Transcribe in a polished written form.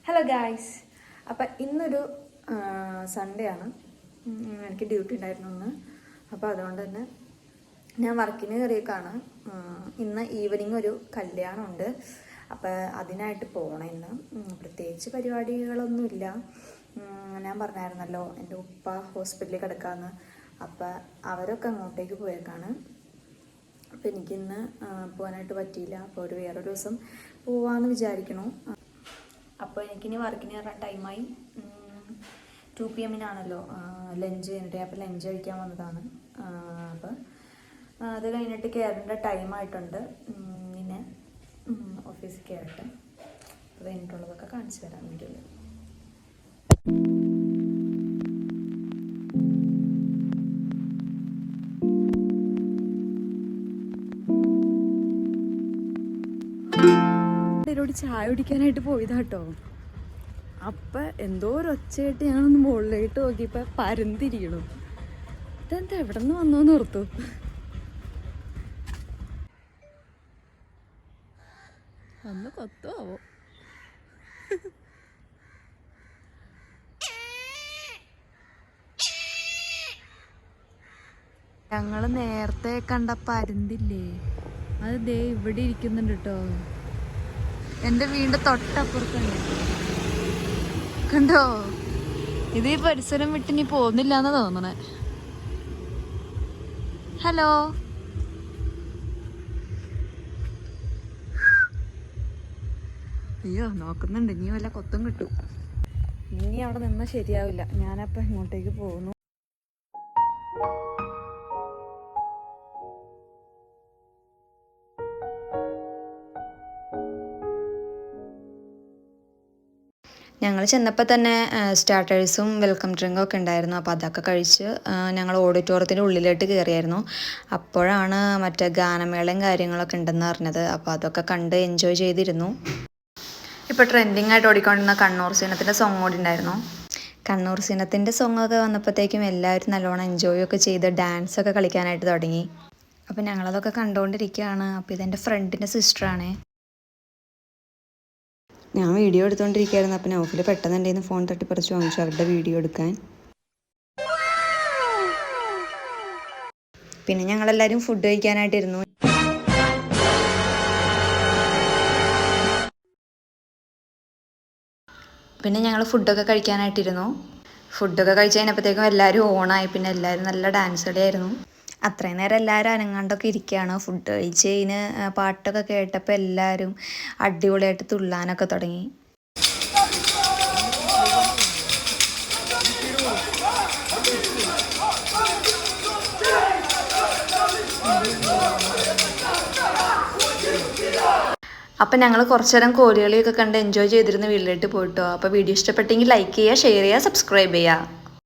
Hello guys, അപ്പം ഇന്നൊരു Sunday ആണ്. എനിക്ക് ഡ്യൂട്ടി ഉണ്ടായിരുന്നു ഇന്ന്. അപ്പോൾ അതുകൊണ്ട് തന്നെ ഞാൻ വർക്കിന് കയറിയേക്കാണ്. ഇന്ന് ഈവനിങ് ഒരു കല്യാണമുണ്ട്. അപ്പോൾ അതിനായിട്ട് പോകണം. ഇന്ന് പ്രത്യേകിച്ച് പരിപാടികളൊന്നുമില്ല. ഞാൻ പറഞ്ഞായിരുന്നല്ലോ എൻ്റെ ഉപ്പ ഹോസ്പിറ്റലിൽ കിടക്കാമെന്ന്. അപ്പോൾ അവരൊക്കെ അങ്ങോട്ടേക്ക് പോയേക്കാണ്. അപ്പോൾ എനിക്കിന്ന് പോകാനായിട്ട് പറ്റിയില്ല. അപ്പോൾ വേറൊരു ദിവസം പോവാമെന്ന് വിചാരിക്കണു. അപ്പോൾ എനിക്കിനി വർക്കിന് കയറാൻ ടൈമായി. 2 PM ലഞ്ച് കഴിഞ്ഞിട്ട്. അപ്പോൾ ലഞ്ച് കഴിക്കാൻ വന്നതാണ്. അപ്പോൾ അത് കഴിഞ്ഞിട്ട് കയറേണ്ട ടൈമായിട്ടുണ്ട്. പിന്നെ ഓഫീസിൽ കയറട്ടെ. അത് കഴിഞ്ഞിട്ടുള്ളതൊക്കെ കാണിച്ചു തരാം വീഡിയോയിൽ. ോട് ചായ കുടിക്കാനായിട്ട് പോയതാട്ടോ. അപ്പം എന്തോ ഒരു ഒച്ചയായിട്ട് ഞാനൊന്ന് മുകളിലായിട്ട് നോക്കിയപ്പോൾ പരന്തിരിക്കണു. ഇതെന്താ എവിടെ നിന്ന് വന്നോന്ന് ഓർത്തു. അന്ന് കൊത്തുവോ. ഞങ്ങള് നേരത്തെ കണ്ട പരുന്തില്ലേ, അത് ദേ ഇവിടെ ഇരിക്കുന്നുണ്ട് കേട്ടോ. എൻ്റെ വീടിൻ്റെ തൊട്ടപ്പുറത്തുണ്ട്, കണ്ടോ. ഇത് ഈ പരിസരം വിട്ട് ഇനി പോകുന്നില്ല എന്നാ തോന്നണേ. ഹലോ, അയ്യോ നോക്കുന്നുണ്ട്. ഇനി വല്ല കൊത്തും കിട്ടും. ഇനി അവിടെ നിന്നാൽ ശരിയാവില്ല. ഞാനപ്പോൾ ഇങ്ങോട്ടേക്ക് പോകുന്നു. ഞങ്ങൾ ചെന്നപ്പോൾ തന്നെ സ്റ്റാർട്ടേഴ്സും വെൽക്കം ഡ്രിങ്കും ഒക്കെ ഉണ്ടായിരുന്നു. അപ്പോൾ അതൊക്കെ കഴിച്ച് ഞങ്ങൾ ഓഡിറ്റോറിയത്തിൻ്റെ ഉള്ളിലോട്ട് കയറിയായിരുന്നു. അപ്പോഴാണ് മറ്റേ ഗാനമേളയും കാര്യങ്ങളൊക്കെ ഉണ്ടെന്ന് അറിഞ്ഞത്. അപ്പോൾ അതൊക്കെ കണ്ട് എൻജോയ് ചെയ്തിരുന്നു. ഇപ്പോൾ ട്രെൻഡിങ് ആയിട്ട് ഓടിക്കൊണ്ടിരുന്ന കണ്ണൂർ സിനത്തിൻ്റെ സോങ് കൂടി ഉണ്ടായിരുന്നു. കണ്ണൂർ സിനത്തിൻ്റെ സോങ്ങൊക്കെ വന്നപ്പോഴത്തേക്കും എല്ലാവരും നല്ലോണം എൻജോയ് ഒക്കെ ചെയ്ത് ഡാൻസൊക്കെ കളിക്കാനായിട്ട് തുടങ്ങി. അപ്പോൾ ഞങ്ങളതൊക്കെ കണ്ടുകൊണ്ടിരിക്കുകയാണ്. അപ്പോൾ ഇതെൻ്റെ ഫ്രണ്ടിൻ്റെ സിസ്റ്ററാണ്. ഞാൻ വീഡിയോ എടുത്തുകൊണ്ടിരിക്കുകയായിരുന്നു. അപ്പം നൗഫിൽ പെട്ടെന്ന് എൻ്റെ ഫോൺ തട്ടിപ്പറിച്ച് വാങ്ങിച്ചു അവരുടെ വീഡിയോ എടുക്കാൻ. പിന്നെ ഞങ്ങളെല്ലാവരും ഫുഡ് കഴിക്കാനായിട്ടിരുന്നു. ഫുഡൊക്കെ കഴിച്ച് കഴിഞ്ഞപ്പോഴത്തേക്കും എല്ലാവരും ഓണായി. പിന്നെ എല്ലാവരും നല്ല ഡാൻസ് കളിയായിരുന്നു. അത്രയും നേരം എല്ലാവരും അനങ്ങാണ്ടൊക്കെ ഇരിക്കുകയാണ്. ഫുഡ് കഴിച്ചതിന് പാട്ടൊക്കെ കേട്ടപ്പോൾ എല്ലാവരും അടിപൊളിയായിട്ട് തുള്ളാനൊക്കെ തുടങ്ങി. അപ്പം ഞങ്ങൾ കുറച്ചു നേരം കോലുകളിയൊക്കെ കണ്ട് എൻജോയ് ചെയ്തിരുന്ന വീട്ടിലോട്ട് പോയിട്ടോ. അപ്പോൾ വീഡിയോ ഇഷ്ടപ്പെട്ടെങ്കിൽ ലൈക്ക് ചെയ്യുക, ഷെയർ ചെയ്യുക, സബ്സ്ക്രൈബ് ചെയ്യുക.